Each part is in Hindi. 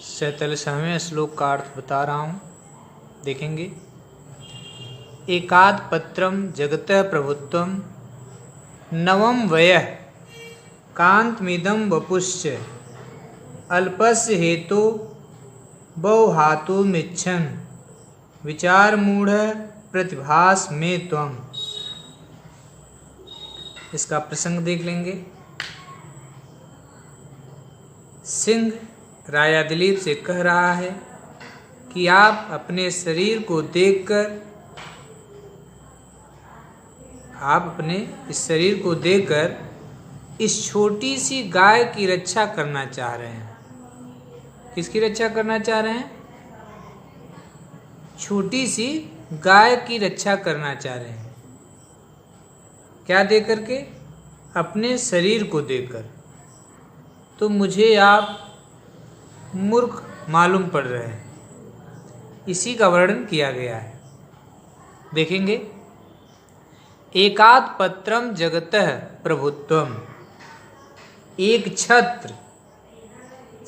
47वें श्लोक का अर्थ बता रहा हूँ, देखेंगे। एकाद पत्रम जगतः प्रभुत्वम नवम वयः कांतमिदं वपुश्च अल्पस्य हेतो बहुहातुमिच्छन् विचार मूढ़ प्रतिभास में त्वं। इसका प्रसंग देख लेंगे। सिंह राजा दिलीप से कह रहा है कि आप अपने शरीर को देखकर, इस शरीर को देखकर इस छोटी सी गाय की रक्षा करना चाह रहे हैं। किसकी रक्षा करना चाह रहे हैं? छोटी सी गाय की रक्षा करना चाह रहे हैं। क्या देकर के? अपने शरीर को देकर। तो मुझे आप मूर्ख मालूम पड़ रहे हैं। इसी का वर्णन किया गया है, देखेंगे। एकाद पत्रम जगतः प्रभुत्वम, एक छत्र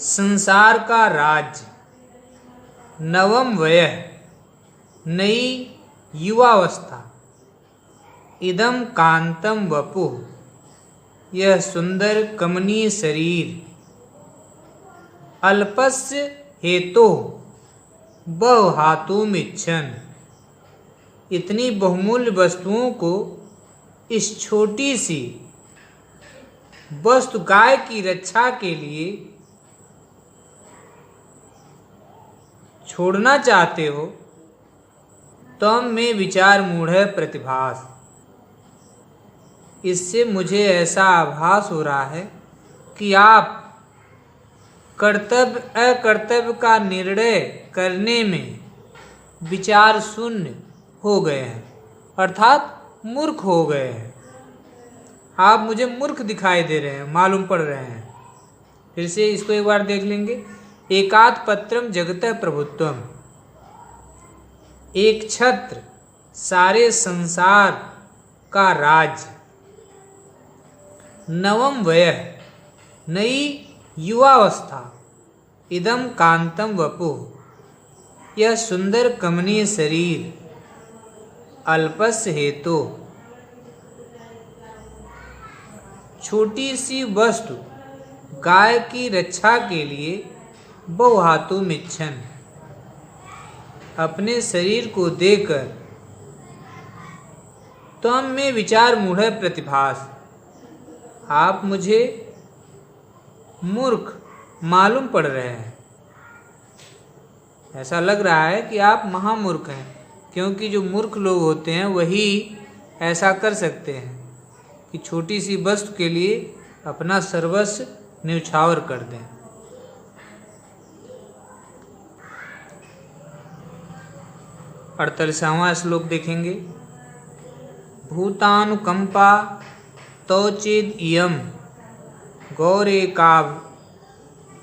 संसार का राज्य, नवम वयः नई युवावस्था, इदम कांतम वपुः यह सुंदर कमनीय शरीर, अल्पस्य हेतु बहुहातुमिच्छन् इतनी बहुमूल्य वस्तुओं को इस छोटी सी वस्तु गाय की रक्षा के लिए छोड़ना चाहते हो, तम में विचार मूढ़ प्रतिभास। इससे मुझे ऐसा आभास हो रहा है कि आप कर्तव्य अकर्तव्य का निर्णय करने में विचार शून्य हो गए हैं, अर्थात मूर्ख हो गए हैं। आप मुझे मूर्ख दिखाई दे रहे हैं, मालूम पड़ रहे हैं। फिर से इसको एक बार देख लेंगे। एकाद पत्रम जगतः प्रभुत्वम, एक छत्र सारे संसार का राज्य, नवम वयः नई युवावस्था, इदम कांतम वपुः यह सुंदर कमनीय शरीर, अल्पस्य हेतु छोटी सी वस्तु गाय की रक्षा के लिए बहुहातुमिच्छन् अपने शरीर को देकर त्वं में विचार मूढ़ प्रतिभास। आप मुझे मूर्ख मालूम पड़ रहे हैं। ऐसा लग रहा है कि आप महामूर्ख हैं, क्योंकि जो मूर्ख लोग होते हैं वही ऐसा कर सकते हैं कि छोटी सी वस्तु के लिए अपना सर्वस्व न्यौछावर कर दें। अड़तालीसवां श्लोक देखेंगे। भूतानुकंपा तौचेद इयम गौरेका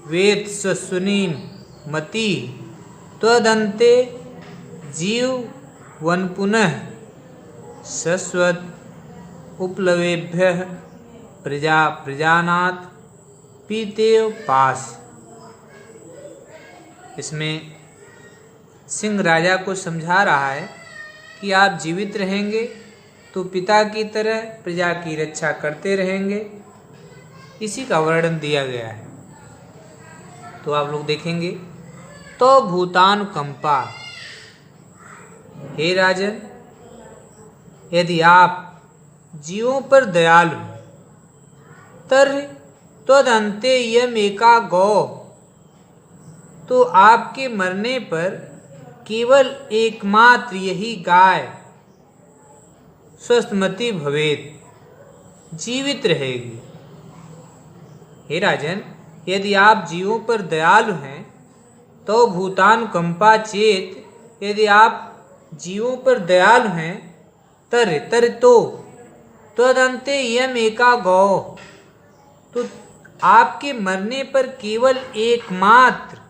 वेद सुनीम मति त्वदन्ते जीवन पुनः शश्वत उपलवेभ्यः प्रजानात् पीतेव पास। इसमें सिंह राजा को समझा रहा है कि आप जीवित रहेंगे तो पिता की तरह प्रजा की रक्षा करते रहेंगे। इसी का वर्णन दिया गया है। तो आप लोग देखेंगे। तो भूतानुकंपा, हे राजन, यदि आप जीवों पर दयालु तर्हि त्वदन्ते यम एका गौ, तो आपके मरने पर केवल एकमात्र यही गाय स्वस्थमति भवेत जीवित रहेगी। हे राजन, यदि आप जीवों पर दयालु हैं तो भूतानुकंपा चेत, यदि आप जीवों पर दयालु हैं तर तो त्वदन्ते यम एका गौ, तो आपके मरने पर केवल एकमात्र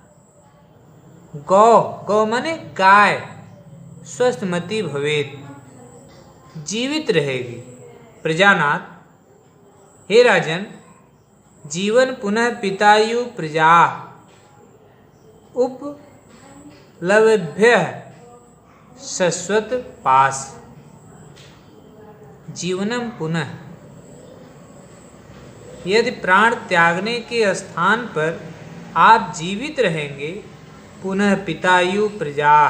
गौ माने गाय स्वस्थमति भवेत जीवित रहेगी। प्रजानाथ, हे राजन, जीवन पुनः पितायु प्रजा, उपलब्धः शाश्वत पास। जीवनम पुनः, यदि प्राण त्यागने के स्थान पर आप जीवित रहेंगे, पुनः पितायु प्रजा,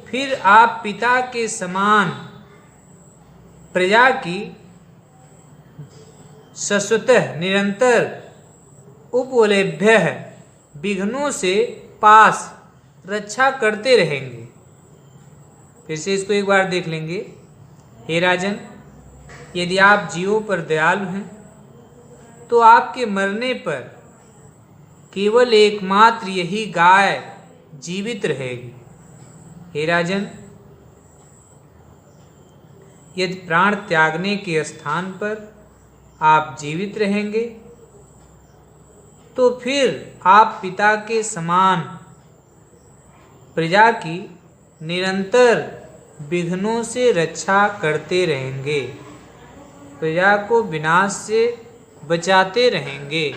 फिर आप पिता के समान प्रजा की शाश्वतः निरंतर उपलभ्य विघ्नों से पास रक्षा करते रहेंगे। फिर से इसको एक बार देख लेंगे। हे राजन, यदि आप जीवों पर दयालु हैं तो आपके मरने पर केवल एकमात्र यही गाय जीवित रहेगी। हे राजन, यदि प्राण त्यागने के स्थान पर आप जीवित रहेंगे तो फिर आप पिता के समान प्रजा की निरंतर विघ्नों से रक्षा करते रहेंगे, प्रजा को विनाश से बचाते रहेंगे।